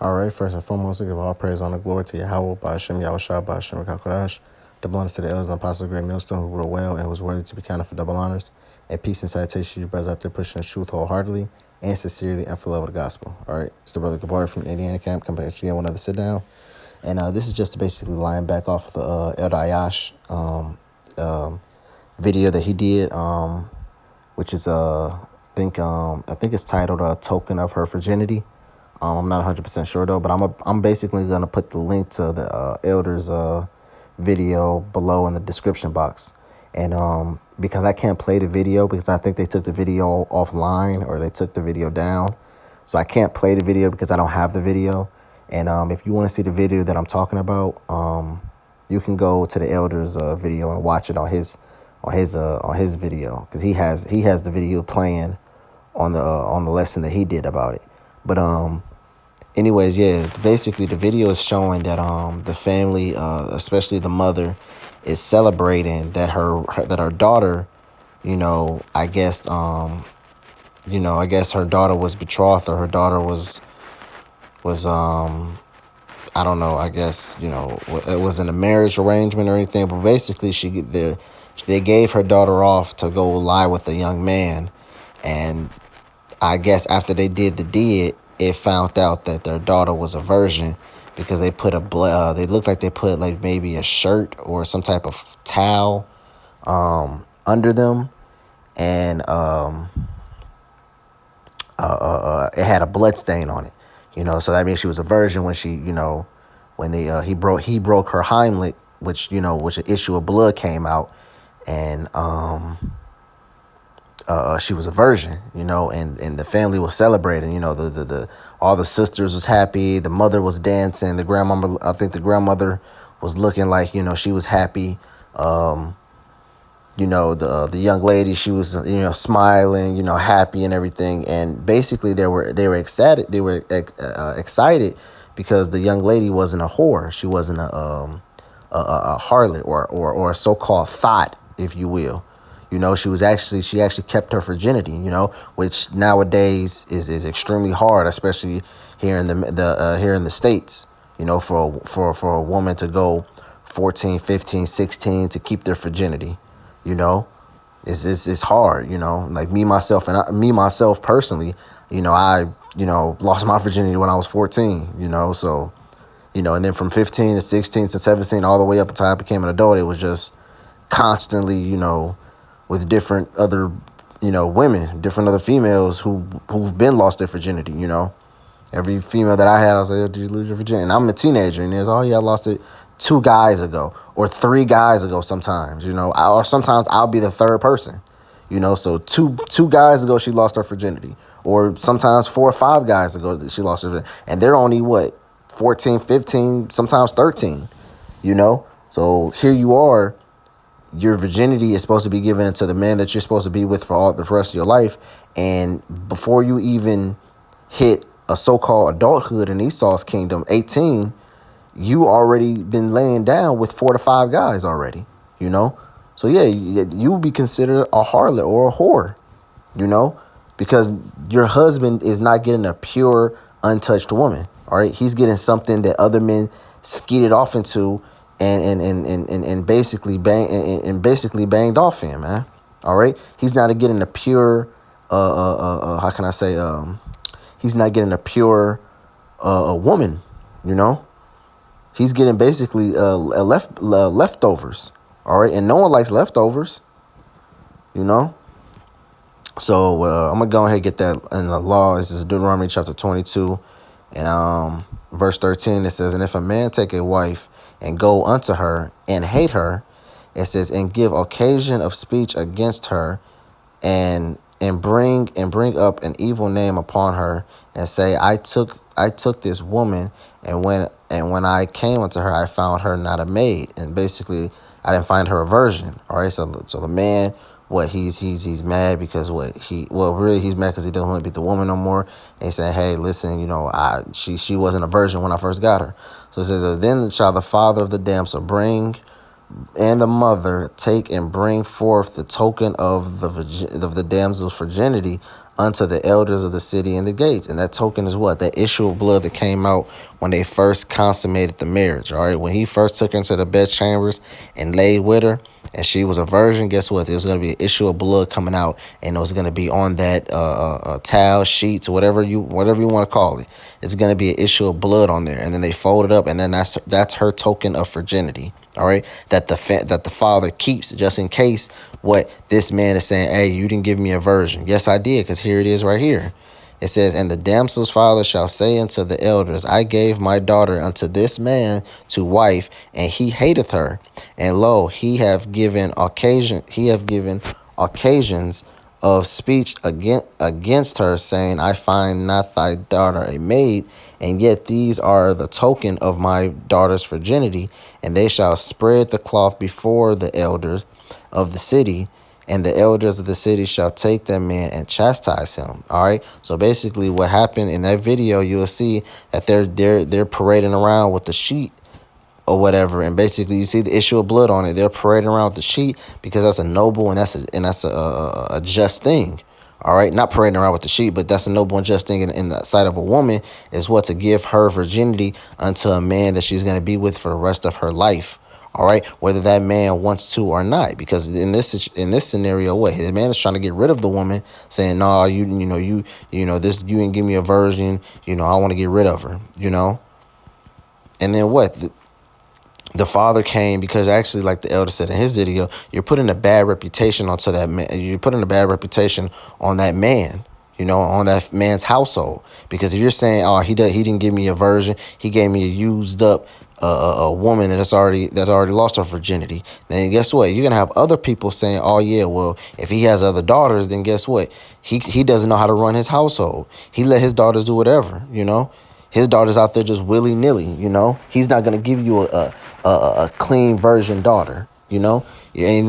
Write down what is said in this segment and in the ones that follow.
All right, first and foremost, I give all praise, honor, glory to Yahweh, Ba'ashem, Yahushua, Ba'ashem, Kakodash, double honors to the elders and apostles of the great millstone who rule well and who was worthy to be counted for double honors, and peace and salutation to you brothers out there pushing the truth wholeheartedly and sincerely and for love of the gospel. All right, it's the brother Gabar from the Indiana camp coming to you one other sit down, and this is just basically lying back off the Elder Ayash video that he did, which is I think it's titled "A Token of Her Virginity." I'm not 100% sure though, but I'm basically gonna put the link to the elders video below in the description box, and because I can't play the video because I think they took the video offline or they took the video down, so I can't play the video because I don't have the video. And if you want to see the video that I'm talking about, you can go to the elders video and watch it on his video because he has the video playing on the lesson that he did about it. But anyways, yeah, basically the video is showing that the family, especially the mother, is celebrating that her daughter, I guess I guess her daughter was betrothed, or her daughter was I don't know, I guess, it wasn't a marriage arrangement or anything, but basically they gave her daughter off to go lie with a young man, and I guess after they did the deed, it found out that their daughter was a virgin because they put they looked like they put like maybe a shirt or some type of towel under them, and it had a blood stain on it, so that means she was a virgin when she, when he broke her Heimlich, which an issue of blood came out, and she was a virgin, and the family was celebrating, the all the sisters was happy, the mother was dancing, I think the grandmother was looking like, she was happy. The young lady, she was, smiling, happy and everything. And basically they were excited. They were excited because the young lady wasn't a whore. She wasn't a harlot or a so-called thought, if you will. She actually kept her virginity, which nowadays is extremely hard, especially here in the States, for a woman to go 14, 15, 16 to keep their virginity. It's hard, like me myself personally, I lost my virginity when I was 14, so and then from 15 to 16 to 17 all the way up until I became an adult, it was just constantly, with different other, women, different other females who've been lost their virginity. Every female that I had, I was like, oh, did you lose your virginity? And I'm a teenager, and it's, oh yeah, I lost it 2 guys ago or 3 guys ago sometimes, or sometimes I'll be the third person, so two guys ago she lost her virginity, or sometimes 4 or 5 guys ago that she lost her virginity, and they're only 14, 15, sometimes 13, so here you are, your virginity is supposed to be given to the man that you're supposed to be with for the rest of your life, and before you even hit a so-called adulthood in Esau's kingdom, 18, you already been laying down with 4 to 5 guys already, So yeah, you would be considered a harlot or a whore, because your husband is not getting a pure, untouched woman. All right, he's getting something that other men skeeted off into and basically banged off him, man. All right, he's not getting a pure how can I say he's not getting a pure woman, He's getting basically leftovers, all right? And no one likes leftovers, So I'm going to go ahead and get that in the law. This is Deuteronomy chapter 22 and verse 13. It says, and if a man take a wife and go unto her and hate her, it says, and give occasion of speech against her and bring up an evil name upon her, and say, I took this woman, and when I came unto her, I found her not a maid, and basically I didn't find her a virgin. All right, so the man, he's mad because really he's mad because he doesn't want to be the woman no more, and he said, hey, listen, she wasn't a virgin when I first got her. So it says, then shall the father of the damsel bring and the mother take and bring forth the token of the damsel's virginity unto the elders of the city and the gates. And that token is what? That issue of blood that came out when they first consummated the marriage. All right. When he first took her into the bedchambers and laid with her, and she was a virgin, guess what? There was going to be an issue of blood coming out, and it was going to be on that towel, sheets, whatever you want to call it. It's going to be an issue of blood on there, and then they fold it up, and then that's her token of virginity. All right, that the father keeps just in case what this man is saying. Hey, you didn't give me a virgin. Yes, I did, because here it is right here. It says, and the damsel's father shall say unto the elders, I gave my daughter unto this man to wife, and he hateth her. And lo, he have given occasions of speech against her, saying, I find not thy daughter a maid, and yet these are the token of my daughter's virginity, and they shall spread the cloth before the elders of the city, and the elders of the city shall take that man and chastise him. All right. So basically, what happened in that video, you'll see that they're parading around with the sheet or whatever, and basically you see the issue of blood on it. They're parading around with the sheet because that's a noble and that's a just thing. All right, not parading around with the sheet, but that's a noble and just thing in the sight of a woman is what? To give her virginity unto a man that she's going to be with for the rest of her life. All right, whether that man wants to or not, because in this scenario, what the man is trying to get rid of the woman, saying, "No, this you didn't give me a virgin. I want to get rid of her. And then what? The father came because actually, like the elder said in his video, you're putting a bad reputation onto that man. You're putting a bad reputation on that man, on that man's household. Because if you're saying, oh, he didn't give me a virgin, he gave me a used up a woman that already lost her virginity, then guess what? You're gonna have other people saying, oh yeah, well, if he has other daughters, then guess what? He doesn't know how to run his household. He let his daughters do whatever, His daughter's out there just willy-nilly, He's not going to give you a clean virgin daughter, And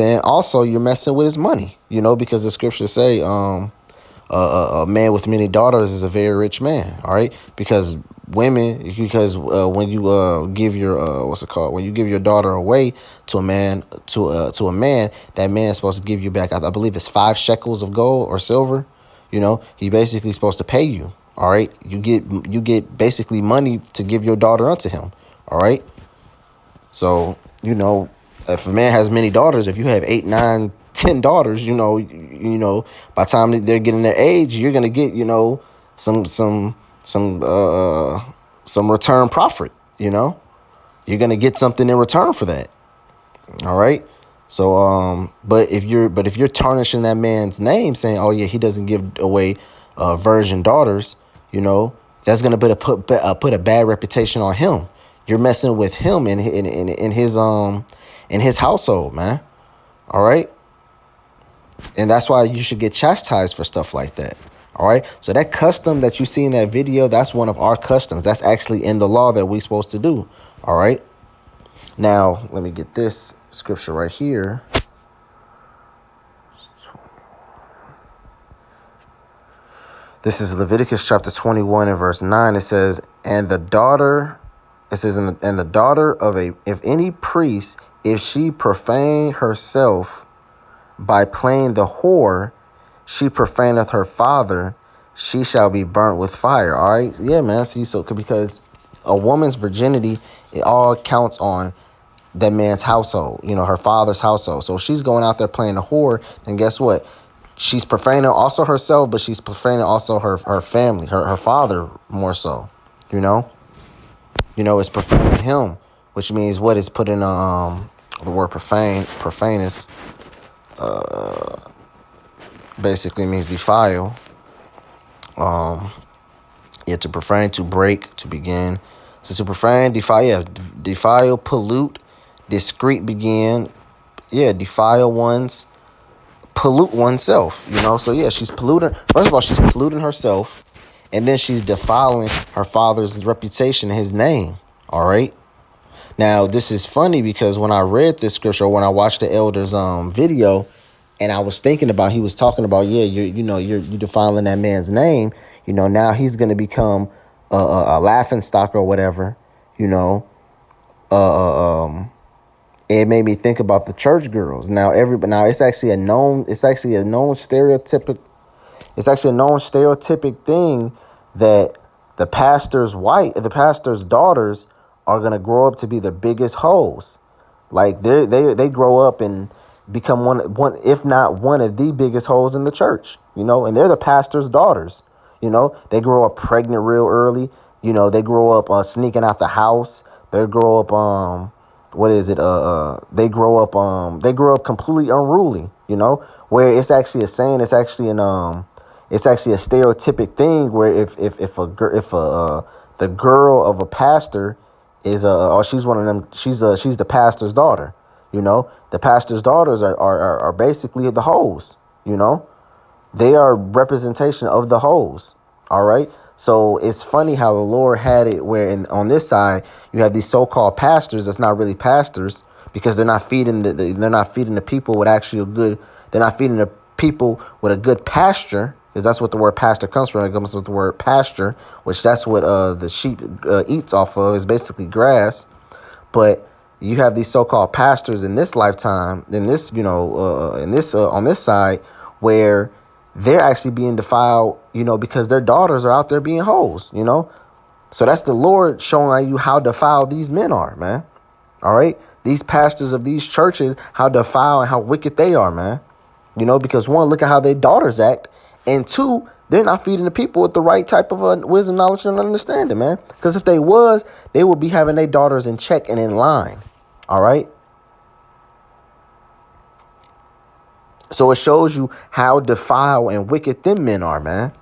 then also you're messing with his money, because the scriptures say a man with many daughters is a very rich man, all right? Because when you give your when you give your daughter away to a man, that man is supposed to give you back, I believe it's 5 shekels of gold or silver. He basically supposed to pay you. All right, you get basically money to give your daughter unto him. All right, so if a man has many daughters, if you have 8, 9, 10 daughters, by the time they're getting their age, you're gonna get some return profit. You're gonna get something in return for that. All right. So but if you're tarnishing that man's name, saying, oh yeah, he doesn't give away virgin daughters, that's gonna put a bad reputation on him. You're messing with him in his household, man. All right. And that's why you should get chastised for stuff like that. All right. So that custom that you see in that video, that's one of our customs. That's actually in the law that we're supposed to do. All right. Now, let me get this scripture right here. This is Leviticus chapter 21 and verse 9. It says, and the daughter of if any priest, if she profane herself by playing the whore, she profaneth her father, she shall be burnt with fire. All right. Yeah, man. See, so because a woman's virginity, it all counts on that man's household, her father's household. So if she's going out there playing the whore, then guess what? She's profaning also herself, but she's profaning also her family, her father more so, it's profaning him, which means what is put in the word profane is basically means defile. To profane, to break, to begin. So to profane, defile, pollute, discreet, begin, defile pollute oneself, So yeah, she's polluting. First of all, she's polluting herself, and then she's defiling her father's reputation, his name. All right. Now this is funny because when I read this scripture, when I watched the elder's video, and I was thinking about, he was talking about, you're defiling that man's name. Now he's gonna become a laughing stock or whatever. It made me think about the church girls. Now it's actually a known stereotypical It's actually a known stereotypic thing that the pastor's daughters are gonna grow up to be the biggest hoes. Like they grow up and become one if not one of the biggest hoes in the church, and they're the pastor's daughters. They grow up pregnant real early. They grow up sneaking out the house. They grow up what is it? They grow up completely unruly. Where it's actually a saying. It's actually a stereotypic thing where if the girl of a pastor is or she's one of them, she's the pastor's daughter. The pastor's daughters are basically the hoes. They are representation of the hoes. All right. So it's funny how the Lord had it where on this side you have these so-called pastors that's not really pastors because they're not feeding the people with actually a good. They're not feeding the people with a good pasture, because that's what the word pasture comes from. It comes with the word pasture, which that's what the sheep eats off of, is basically grass. But you have these so-called pastors in this lifetime, in this on this side, where they're actually being defiled, because their daughters are out there being hoes, So that's the Lord showing you how defiled these men are, man. All right, these pastors of these churches, how defiled and how wicked they are, man. Because one, look at how their daughters act, and two, they're not feeding the people with the right type of wisdom, knowledge, and understanding, man. Because if they was, they would be having their daughters in check and in line. All right. So it shows you how defiled and wicked them men are, man.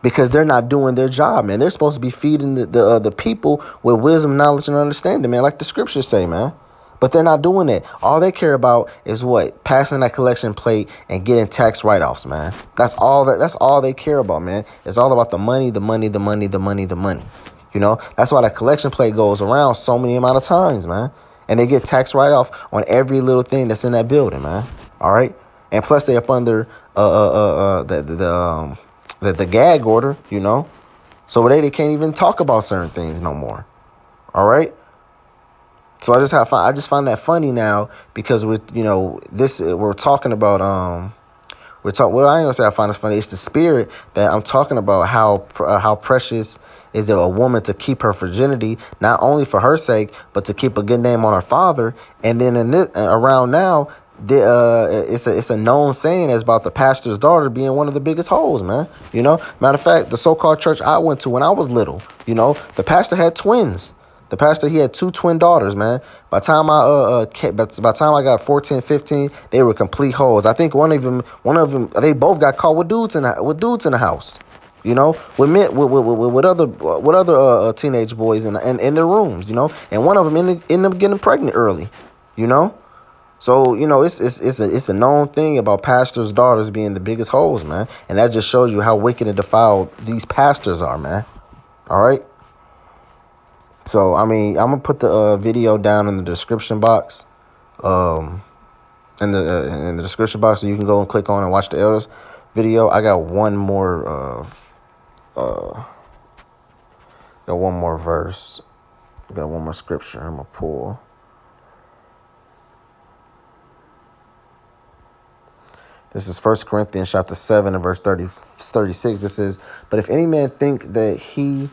Because they're not doing their job, man. They're supposed to be feeding the people with wisdom, knowledge, and understanding, man, like the scriptures say, man. But they're not doing it. All they care about is what? Passing that collection plate and getting tax write-offs, man. That's all they care about, man. It's all about the money, the money, the money, the money, the money. That's why that collection plate goes around so many amount of times, man. And they get tax write-off on every little thing that's in that building, man. All right? And plus they up under the gag order, So they can't even talk about certain things no more. All right? So I just find that funny now because we're talking about I ain't gonna say I find this funny. It's the spirit that I'm talking about. How precious is it a woman to keep her virginity, not only for her sake, but to keep a good name on her father. And then around now, it's a known saying as about the pastor's daughter being one of the biggest hoes, man. Matter of fact, the so-called church I went to when I was little, the pastor had twins. The pastor, he had two twin daughters, man. By the time I got 14, 15, they were complete hoes. I think one of them, they both got caught with dudes in the house, with men, with other teenage boys in their rooms, and one of them ended up getting pregnant early, So it's a known thing about pastors' daughters being the biggest hoes, man, and that just shows you how wicked and defiled these pastors are, man. All right. So, I'm going to put the video down in the description box, in the description box, so you can go and click on and watch the elders video. I got one more, verse. I got one more scripture I'm going to pull. This is 1 Corinthians chapter 7 and verse 36. It says, "But if any man think that he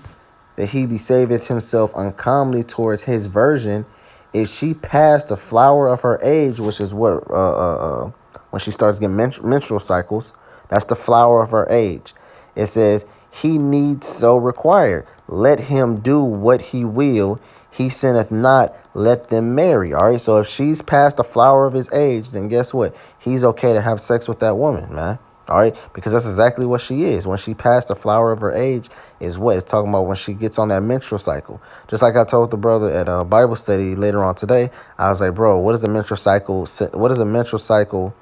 behaveth himself uncomely towards his virgin, if she pass the flower of her age," which is what when she starts getting menstrual cycles, that's the flower of her age. It says, "He needs so required. Let him do what he will. He sinneth not, let them marry." All right. So if she's past the flower of his age, then guess what? He's okay to have sex with that woman, man. All right, because that's exactly what she is. When she passed the flower of her age is what it's talking about when she gets on that menstrual cycle. Just like I told the brother at a Bible study later on today, I was like, bro, what is a menstrual cycle? What does a menstrual cycle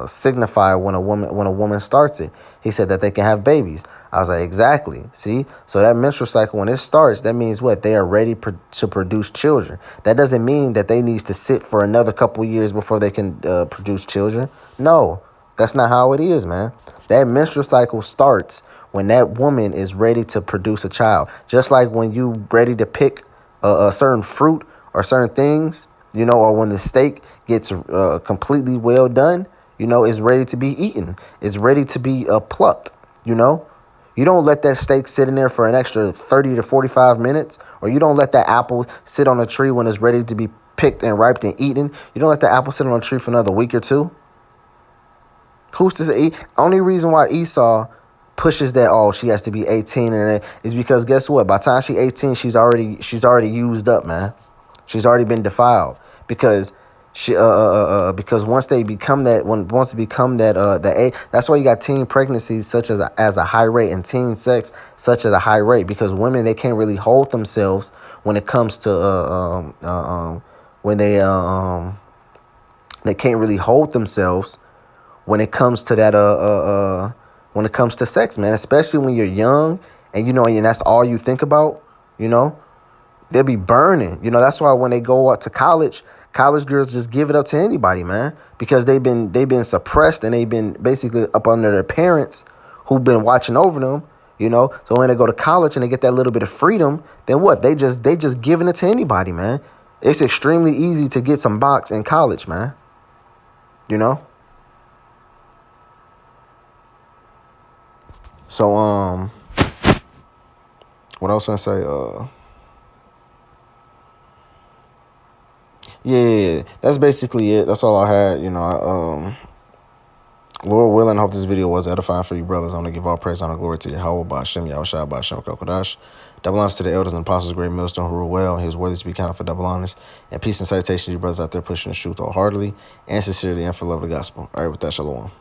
signify when a woman starts it? He said that they can have babies. I was like, exactly. See, so that menstrual cycle, when it starts, that means what? They are ready to produce children. That doesn't mean that they need to sit for another couple years before they can produce children. No. That's not how it is, man. That menstrual cycle starts when that woman is ready to produce a child. Just like when you ready to pick a certain fruit or certain things, or when the steak gets completely well done, is ready to be eaten. It's ready to be plucked, you know. You don't let that steak sit in there for an extra 30 to 45 minutes, or you don't let that apple sit on a tree when it's ready to be picked and ripe and eaten. You don't let the apple sit on a tree for another week or two. Who's to say? Only reason why Esau pushes that, oh, she has to be 18 and is because guess what? By the time she's 18, she's already used up, man. She's already been defiled because because once they become that once they become that the age, that's why you got teen pregnancies such as a high rate, and teen sex such as a high rate, because women, they can't really hold themselves when it comes to when they can't really hold themselves when it comes to that when it comes to sex, man, especially when you're young and and that's all you think about, you know they'll be burning. That's why when they go out to college girls just give it up to anybody, man, because they've been suppressed, and they've been basically up under their parents who've been watching over them. So when they go to college and they get that little bit of freedom, then what? They just giving it to anybody, man. It's extremely easy to get some box in college, man. You know. So what else I say? Yeah, that's basically it. That's all I had. Lord willing, I hope this video was edifying for you brothers. I want to give all praise, honor, glory to Yahweh, by Hashem, Yahushua, by Hashem, Kokodash. Double honors to the elders and apostles, great millstone who rule well. He is worthy to be counted for double honors. And peace and salutation to you brothers out there pushing the truth wholeheartedly and sincerely and for love of the gospel. All right, with that, shalom.